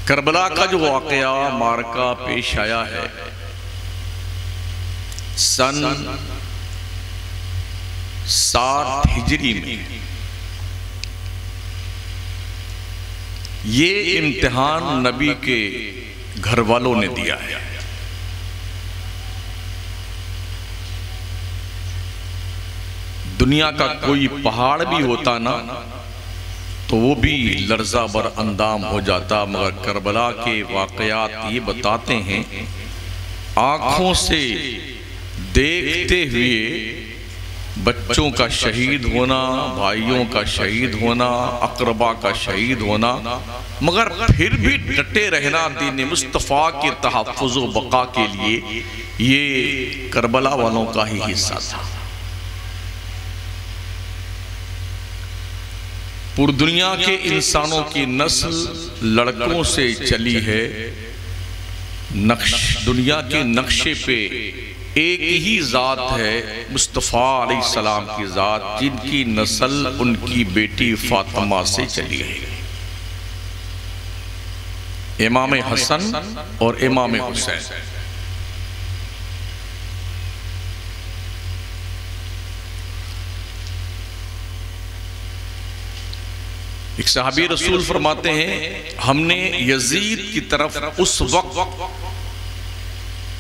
Karbala का जो वाकया मारका पेश आया है सन 7 हिजरी में, ये इम्तिहान नबी के घर वालों ने दिया है। दुनिया का कोई पहाड़ भी होता ना तो वो भी लर्जा बर अंदाम हो जाता, मगर करबला के वाकयात ये बताते हैं आंखों से देखते हुए बच्चों का शहीद होना, भाइयों का शहीद होना, अकरबा का शहीद होना, मगर फिर भी डटे रहना दीन मुस्तफ़ा के तहफ़्फ़ुज़ व बक़ा के लिए, ये करबला वालों का ही हिस्सा था। पूरी दुनिया के इंसानों की नस्ल लड़कों से चली है। दुनिया के नक्शे पे एक ही ज़ात है, मुस्तफ़ा अलैहिस्सलाम की ज़ात, जिनकी नस्ल उनकी बेटी फातिमा से चली है। इमाम हसन और इमाम हुसैन। एक सहाबी रसूल फरमाते हैं, हमने यजीद की तरफ उस वक्त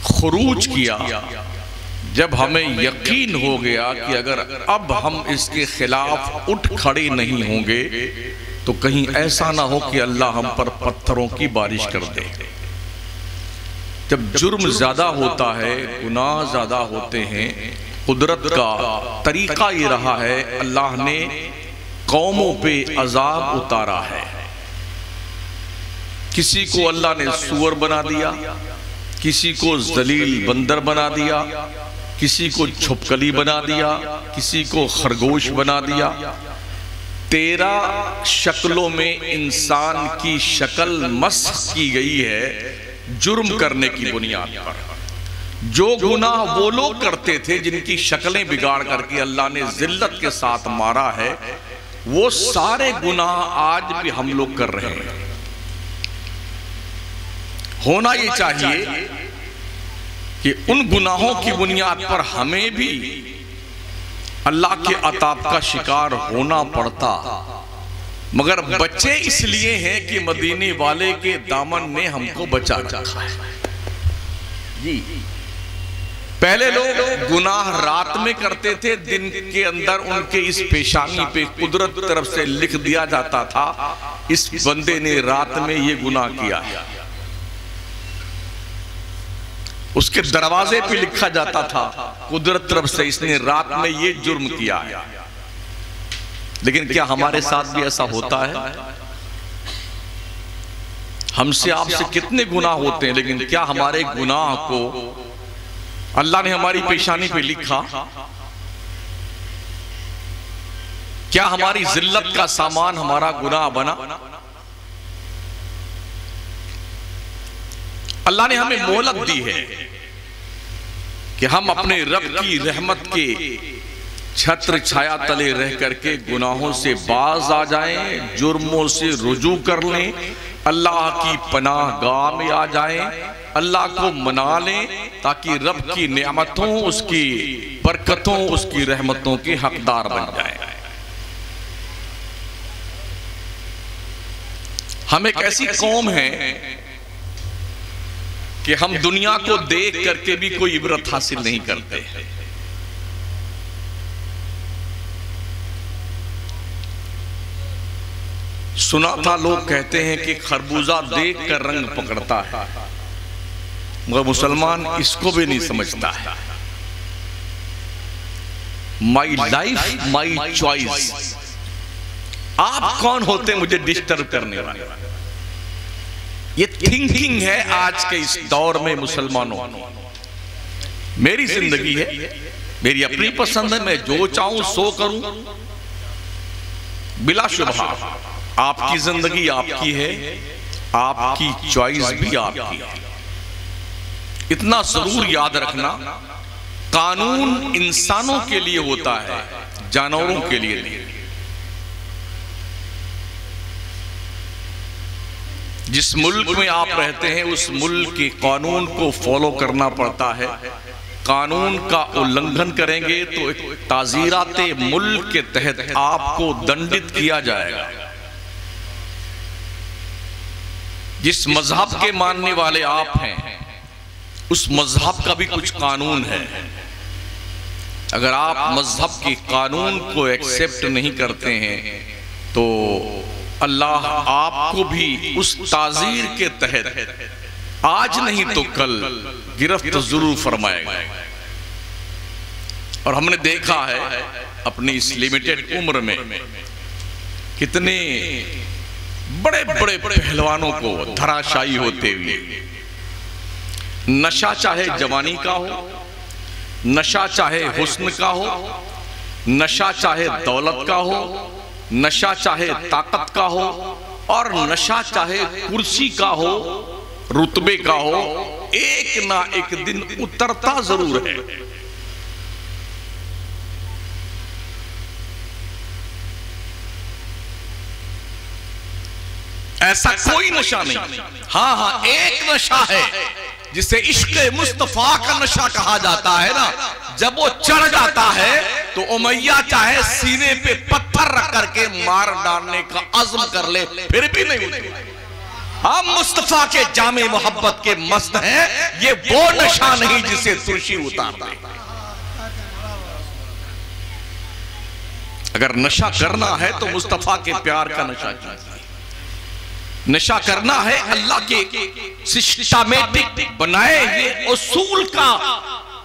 खुरूज किया जब हमें यकीन हो गया कि अगर अब हम इसके खिलाफ उठ खड़े नहीं होंगे तो कहीं ऐसा ना हो कि अल्लाह हम पर पत्थरों की बारिश कर दे। जब जुर्म ज्यादा होता है, गुनाह ज्यादा होते हैं, कुदरत का तरीका ये रहा है, अल्लाह ने कौमों पे अजाब उतारा है। किसी को अल्लाह ने सूअर बना दिया, किसी को जलील बंदर बना दिया, किसी को छुपकली बना दिया, किसी को खरगोश बना दिया। 13 शक्लों में इंसान की शक्ल मस्ख की गई है जुर्म करने की बुनियाद पर। जो गुनाह वो लोग करते थे जिनकी शक्लें बिगाड़ करके अल्लाह ने जिल्लत के साथ मारा है, वो सारे गुनाह आज भी हम लोग कर रहे हैं। होना ये चाहिए कि उन गुनाहों की बुनियाद पर हमें भी अल्लाह के अताब का शिकार होना पड़ता, मगर बच्चे इसलिए हैं कि मदीने वाले के दामन ने हमको बचा रखा है। जी, पहले लोग गुनाह रात में करते थे, दिन के अंदर उनके इस पेशानी पे कुदरत तरफ से लिख दिया जाता था, इस बंदे ने रात में ये गुनाह किया है। उसके दरवाजे पे लिखा जाता था कुदरत तरफ से, इसने रात में ये जुर्म किया है। लेकिन क्या हमारे साथ भी ऐसा होता है? हमसे आपसे कितने गुनाह होते हैं, लेकिन क्या हमारे गुनाह को अल्लाह ने हमारी पेशानी पे लिखा? क्या हमारी जिल्लत का सामान हमारा गुनाह बना? अल्लाह ने हमें मोहलत दी है कि हम अपने रब की रहमत के छत्र छाया तले रह करके गुनाहों से बाज आ जाएं, जुर्मों से रुजू कर लें, अल्लाह की पनाह गाह में आ जाएं, अल्लाह को मना लें, ताकि रब की नेमतों, उसकी बरकतों, उसकी रहमतों के हकदार बन जाएं। हम एक ऐसी कौम है कि हम दुनिया को देख करके भी कोई इबरत हासिल नहीं करते। सुना था लोग कहते हैं कि खरबूजा देख कर रंग पकड़ता है, मगर मुसलमान इसको भी नहीं समझता है। My life my choice. आप कौन होते मुझे डिस्टर्ब करने वाले? ये थिंकिंग है आज के इस दौर में मुसलमानों। मेरी जिंदगी है, मेरी अपनी पसंद है, मैं जो चाहूं सो करूं, बिला शुबहा। आपकी जिंदगी आपकी है, आपकी चॉइस भी आपकी है। इतना जरूर याद रखना, कानून इंसानों के लिए होता है, जानवरों के लिए नहीं। जिस मुल्क में आप रहते हैं उस मुल्क के कानून को फॉलो करना पड़ता है। कानून का उल्लंघन करेंगे तो एक ताज़ीराते मुल्क के तहत आपको दंडित किया जाएगा। जिस मजहब के मानने वाले आप हैं उस मजहब का भी कुछ कानून है। अगर आप मजहब के कानून को एक्सेप्ट नहीं करते हैं तो अल्लाह आपको भी उस ताज़ीर के तहत आज नहीं तो कल गिरफ्त जरूर फरमाएगा। और हमने देखा है अपनी इस लिमिटेड उम्र में कितने बड़े बड़े पहलवानों को धराशायी होते हुए। नशा चाहे जवानी का हो, नशा चाहे हुस्न का हो, नशा चाहे दौलत का हो, नशा चाहे ताकत का हो, और नशा चाहे कुर्सी का हो, रुतबे का हो, एक ना एक दिन उतरता जरूर है। ऐसा कोई नशा नहीं। हाँ हाँ, एक नशा है जिसे इश्क़े मुस्तफा का नशा कहा जाता है ना। जब वो चढ़ जाता है तो उमैया चाहे सीने पे पत्थर रख करके मार डालने का अज़्म कर ले, फिर भी नहीं उठे। हम मुस्तफा के जामे मोहब्बत के मस्त हैं। ये वो नशा नहीं जिसे तुर्शी उतारता है। अगर नशा करना है तो मुस्तफा के प्यार का नशा कीजिए। नशा करना है अल्लाह के सिस्टमैटिक बनाए ये उसूल का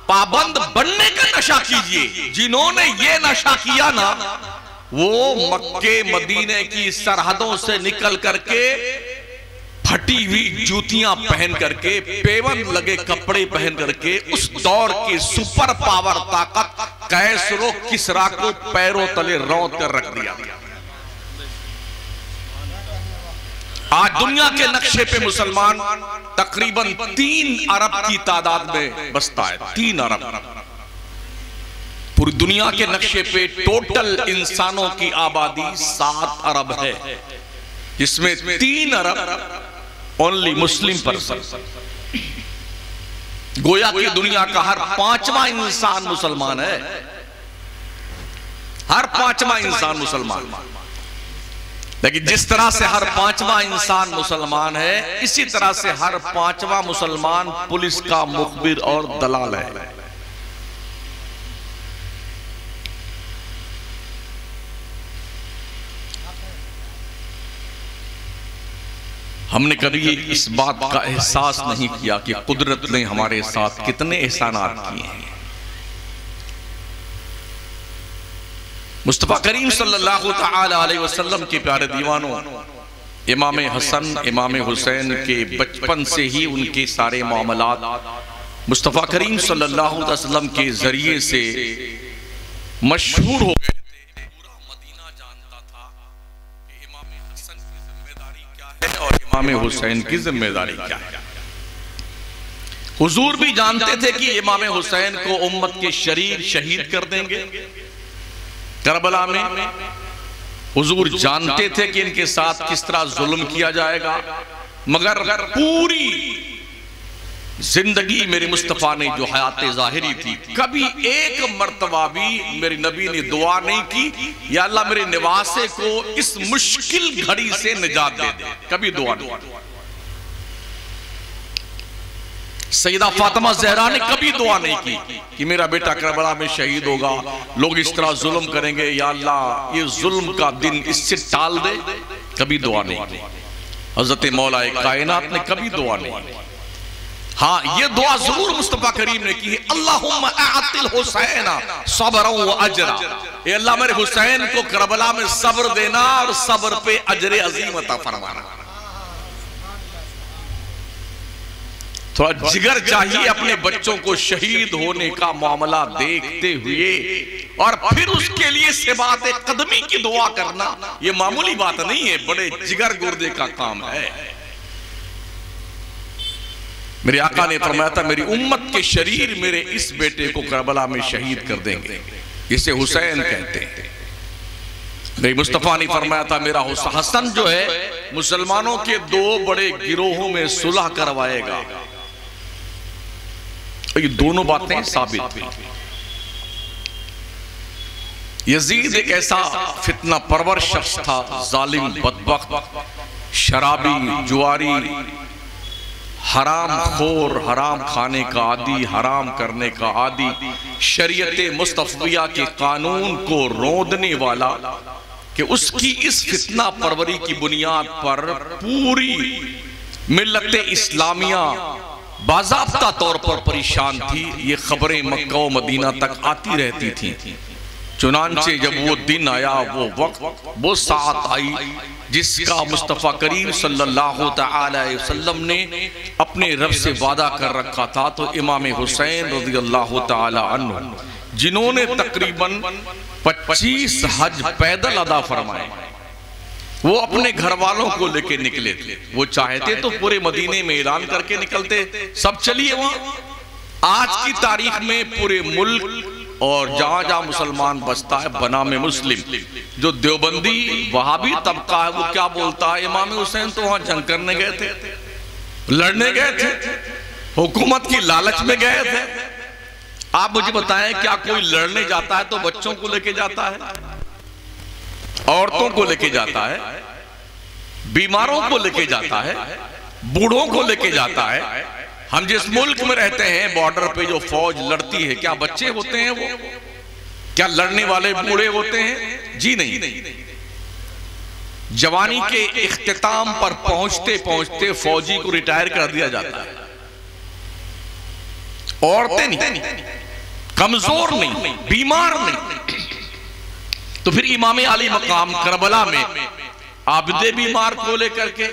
पाबंद बनने का नशा कीजिए। जिन्होंने ये नशा किया ना वो मक्के मदीने की सरहदों से निकल करके फटी हुई जूतियां पहन करके, पेवन लगे कपड़े पहन करके उस दौर की सुपर पावर ताकत कैसरो किसरा को पैरों तले रौंद कर रख दिया। आज दुनिया के नक्शे पे मुसलमान तकरीबन 3 अरब की तादाद में बसता है। 3 अरब। पूरी दुनिया के नक्शे पे टोटल इंसानों की आबादी 7 अरब है, जिसमें 3 अरब ओनली मुस्लिम पर्सन। गोया कि दुनिया का हर 5वां इंसान मुसलमान है। हर 5वां इंसान मुसलमान। लेकिन जिस तरह से हर 5वां इंसान मुसलमान है, इसी तरह से हर 5वां मुसलमान पुलिस का मुखबिर और दलाल है। हमने कभी इस बात का एहसास नहीं किया कि कुदरत ने हमारे साथ कितने एहसानात किए हैं। मुस्तफा करीम सल्लल्लाहु तआला अलैहि वसल्लम के प्यारे दीवानों, इमाम हसन इमाम हुसैन के बचपन से ही उनके सारे मामलात मुस्तफा करीम सल्लल्लाहु अलैहि वसल्लम के जरिए से मशहूर हो गए थे। पूरा मदीना जानता था कि इमाम हसन की जिम्मेदारी क्या है और इमाम हुसैन की जिम्मेदारी क्या है। हुजूर भी जानते थे कि इमाम हुसैन को उम्मत के शरीर शहीद कर देंगे करबला में। हुजूर जानते थे कि इनके साथ किस तरह जुल्म किया जाएगा, मगर पूरी जिंदगी मेरे मुस्तफा ने जो हयात जाहिरी थी, कभी एक मर्तबा भी मेरे नबी ने दुआ नहीं की या अल्लाह मेरे निवासे को इस मुश्किल घड़ी से निजात दे दे। कभी दुआ नहीं। सैयदा फातिमा ज़हरा ने कभी दुआ नहीं की कि मेरा बेटा करबला में शहीद होगा, लोग इस तरह जुल्म करेंगे, या अल्लाह ये जुल्म का दिन इससे टाल दे। कभी दुआ नहीं की। हजरत मौलाए कायनात ने कभी दुआ नहीं की। हाँ, ये दुआ जरूर मुस्तफा करीम ने की है, अल्लाहुम्मा आतिल हुसैना सब्रन व अजरा। ये अल्लाह मेरे हुसैन को करबला में सब्र देना और सब्र पे अजर अजीम अता फरमाना। थोड़ा जिगर चाहिए अपने बच्चों को शहीद होने का मामला देखते हुए, और फिर उसके लिए सिबात कदमी की दुआ करना ये मामूली बात नहीं है, बड़े जिगर गुर्दे का काम है। मेरे आका ने फरमाया था, मेरी उम्मत के शरीर मेरे इस बेटे को करबला में शहीद कर देंगे, इसे हुसैन कहते हैं। मुस्तफ़ा ने फरमाया था मेरा हसन जो है मुसलमानों के दो बड़े गिरोहों में सुलह करवाएगा। ये दोनों बातें साबित हुई। यजीद एक ऐसा फितना परवर शख्स था, जालिम, बदबख्त, शराबी, जुआरी, हराम खोर, हराम खाने का आदी, हराम करने का आदी, शरीयत मुस्तफ़िया के कानून को रोंदने वाला, कि उसकी इस फितना परवरी की बुनियाद पर पूरी मिल्लत इस्लामिया बाज़ाब्ता तौर पर परेशान थी। ये खबरें मक्का व मदीना तक आती रहती थी। चुनांचे जब वो दिन आया, वो वक्त, वो साथ आई जिसका मुस्तफ़ा करीम सल्लल्लाहु अलैहि वसल्लम ने अपने रब से वादा कर रखा था, तो इमाम हुसैन रज़ियल्लाहु तआला अन्हु, जिन्होंने तकरीबन 25 हज पैदल अदा फरमाए, वो अपने घर वालों को लेके निकले थे। वो चाहते तो पूरे मदीने में ऐलान करके निकलते, सब चलिए वहां। आज की तारीख में पूरे मुल्क और जहां जहां मुसलमान बसता है बना में मुस्लिम, जो देवबंदी वहाबी तबका है, वो क्या बोलता है, इमाम हुसैन तो वहां जंग करने गए थे, लड़ने गए थे, हुकूमत की लालच में गए थे। आप मुझे बताएं, क्या कोई लड़ने जाता है तो बच्चों को लेके जाता है, औरतों को लेके जाता है, बीमारों को लेके जाता है, बूढ़ों को लेके जाता है? हम जिस मुल्क में रहते हैं, बॉर्डर पे जो फौज लड़ती है, क्या बच्चे होते हैं वो? क्या लड़ने वाले बूढ़े होते हैं? जी नहीं। जवानी के इख्तिताम पर पहुंचते पहुंचते फौजी को रिटायर कर दिया जाता है। औरतें नहीं, कमजोर नहीं, बीमार नहीं। तो फिर इमाम अली मकाम करबला में आबिदे बीमार को लेकर के,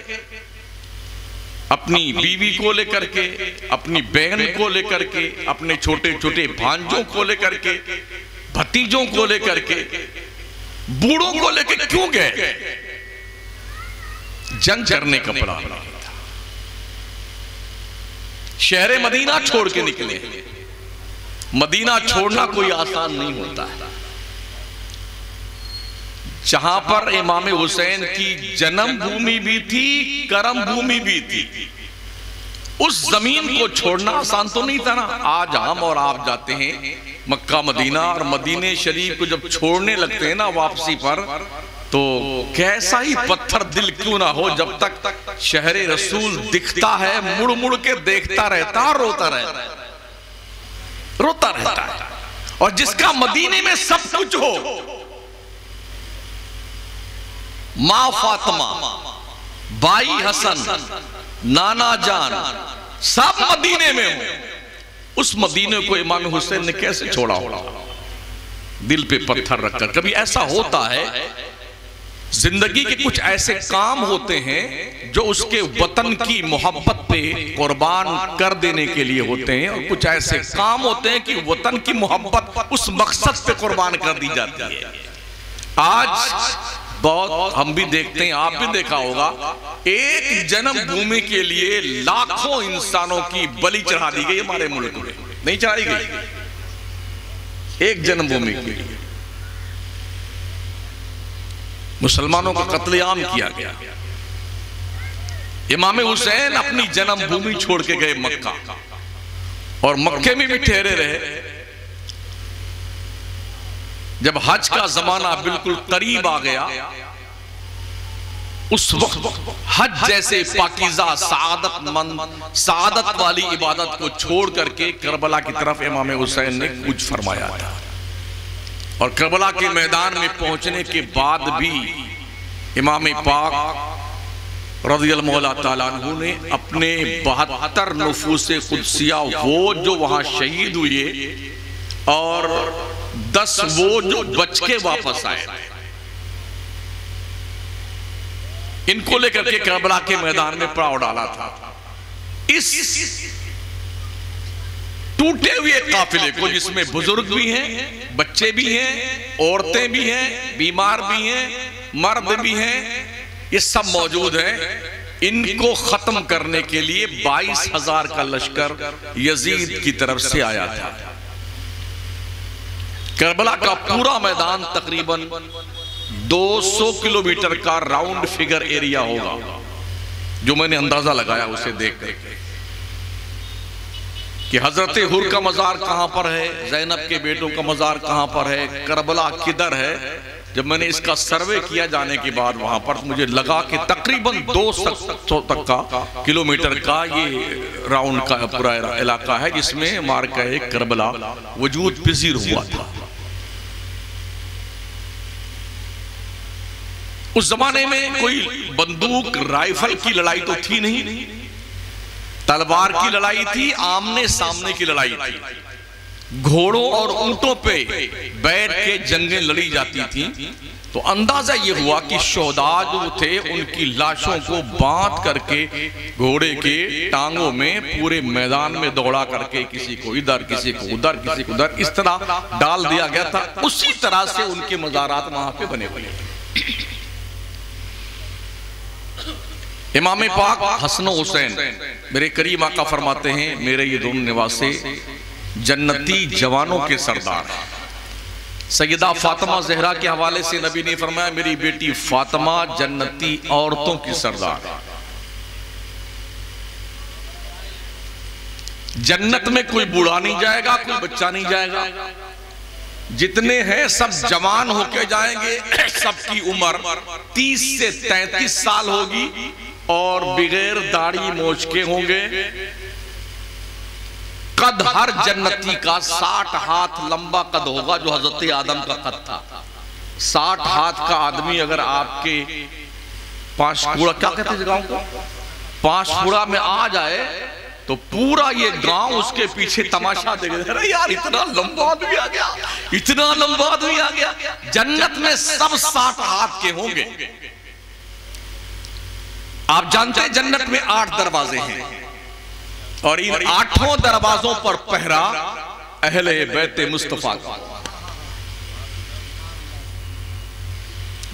अपनी बीवी को लेकर के, अपनी बहन को लेकर के, अपने छोटे छोटे भांजों को लेकर के, भतीजों को लेकर के, बूढ़ों को लेकर क्यों गए? जंग करने का प्लान था। शहर मदीना छोड़ के निकले। मदीना छोड़ना कोई आसान नहीं होता है। जहां पर इमाम हुसैन की जन्म भूमि भी थी, कर्म भूमि भी थी, उस जमीन को छोड़ना आसान तो नहीं था ना। आज हम और आप जाते हैं मक्का मदीना, और मदीने शरीफ को जब छोड़ने लगते हैं ना वापसी पर, तो कैसा ही पत्थर दिल क्यों ना हो, जब तक शहर रसूल दिखता है मुड़ मुड़ के देखता रहता है, रोता रहता है। और जिसका मदीने में सब कुछ हो, माँ फातिमा, भाई हसन, नाना जान, सब मदीने में हो, उस मदीने को इमाम हुसैन ने कैसे छोड़ा होगा? दिल पे पत्थर रखकर। कभी ऐसा होता है जिंदगी के कुछ ऐसे काम होते हैं जो उसके वतन की मोहब्बत पे कुर्बान कर देने के लिए होते हैं, और कुछ ऐसे काम होते हैं कि वतन की मोहब्बत उस मकसद पे कुर्बान कर दी जाती है। आज बहुत हम भी देखते हैं, आप भी देखा होगा, एक जन्मभूमि के लिए लाखों इंसानों की बलि चढ़ा दी गई हमारे मुल्क में। नहीं चढ़ाई गई? एक जन्मभूमि के लिए मुसलमानों का कत्लेआम किया गया। इमाम हुसैन अपनी जन्मभूमि छोड़ के गए मक्का, और मक्के में भी ठहरे रहे। जब हज का जमाना बिल्कुल करीब आ गया, उस वक्त हज जैसे पाकीज़ा सादत वाली इबादत को छोड़ करके करबला की तरफ इमाम हुसैन ने कूच फरमाया था। और करबला के मैदान में पहुंचने के बाद भी इमाम पाक रज़ियल्लाहु ताला अन्हु ने अपने 72 नुफूसे कुदसिया, वो जो वहां शहीद हुए, और 10 वो जो बच के वापस आए, इनको लेकर के करबला के मैदान में पड़ाव डाला था। इस टूटे हुए काफिले को, जिसमें बुजुर्ग भी हैं, बच्चे भी हैं, औरतें भी हैं, बीमार भी हैं, मर्द भी हैं, ये सब मौजूद हैं, इनको खत्म करने के लिए 22,000 का लश्कर यजीद की तरफ से आया था। करबला का पूरा मैदान तकरीबन 200 किलोमीटर का राउंड फिगर एरिया होगा, जो मैंने अंदाजा लगाया उसे देख करके कि हजरत हुर का मजार कहां पर है, ज़ैनब के बेटों का मजार कहां पर है, करबला किधर है। जब मैंने इसका सर्वे किया जाने के बाद वहां पर मुझे लगा कि तकरीबन 200 तक का किलोमीटर का ये राउंड का पूरा इलाका है जिसमें मार्का करबला वजूद पजीर हुआ था। उस जमाने में कोई बंदूक राइफल की लड़ाई तो थी नहीं, तलवार की लड़ाई थी, आमने सामने की लड़ाई थी। घोड़ों और ऊंटों पे बैठ के जंगें लड़ी जाती थी। तो अंदाजा ये हुआ कि शोहदा जो थे उनकी लाशों को बांध करके घोड़े के टांगों में पूरे मैदान में दौड़ा करके किसी को इधर, किसी को उधर, किसी को उधर, इस तरह डाल दिया गया था। उसी तरह से उनके मज़ारात वहां पे बने हुए। इमाम पाक हसन हुसैन मेरे करीम आका फरमाते हैं, मेरे ये दोनों निवासे जन्नती जवानों के सरदार। सैयदा फातिमा ज़हरा के हवाले से नबी ने फरमाया, मेरी बेटी फातिमा जन्नती औरतों की सरदार। जन्नत में कोई बूढ़ा नहीं जाएगा, कोई बच्चा नहीं जाएगा, जितने हैं सब जवान होके जाएंगे। सबकी उम्र 30 से 33 साल होगी और बगैर दाढ़ी मोछ के होंगे। कद हर जन्नती का 60 हाथ लंबा कद होगा, जो हजरत आदम का कद था। 60 हाथ का आदमी अगर आपके 5 कूड़ा, क्या कहते हैं गांव को, 5 कूड़ा में आ जाए तो पूरा ये गांव उसके पीछे तमाशा देगा। अरे यार इतना लंबा आदमी आ गया, इतना लंबा आदमी आ गया। जन्नत में सब 60 हाथ के होंगे। आप जानते हैं जन्नत में 8 दरवाजे हैं और इन 8 दरवाजों पर पहरा अहले बैत मुस्तफा का।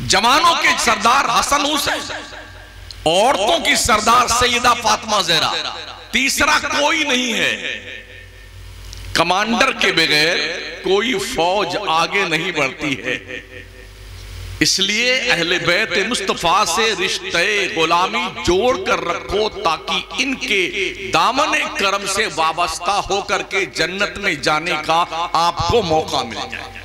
जवानों के सरदार हसन हुसैन, औरतों की सरदार सैयदा फातिमा ज़हरा, तीसरा कोई नहीं है। कमांडर के बगैर कोई फौज आगे नहीं बढ़ती है। इसलिए अहले बैत मुस्तफा से रिश्ते गुलामी जोड़ कर रखो, ताकि इनके दामने करम से वाबस्ता होकर के जन्नत में जाने का आपको मौका मिल जाए।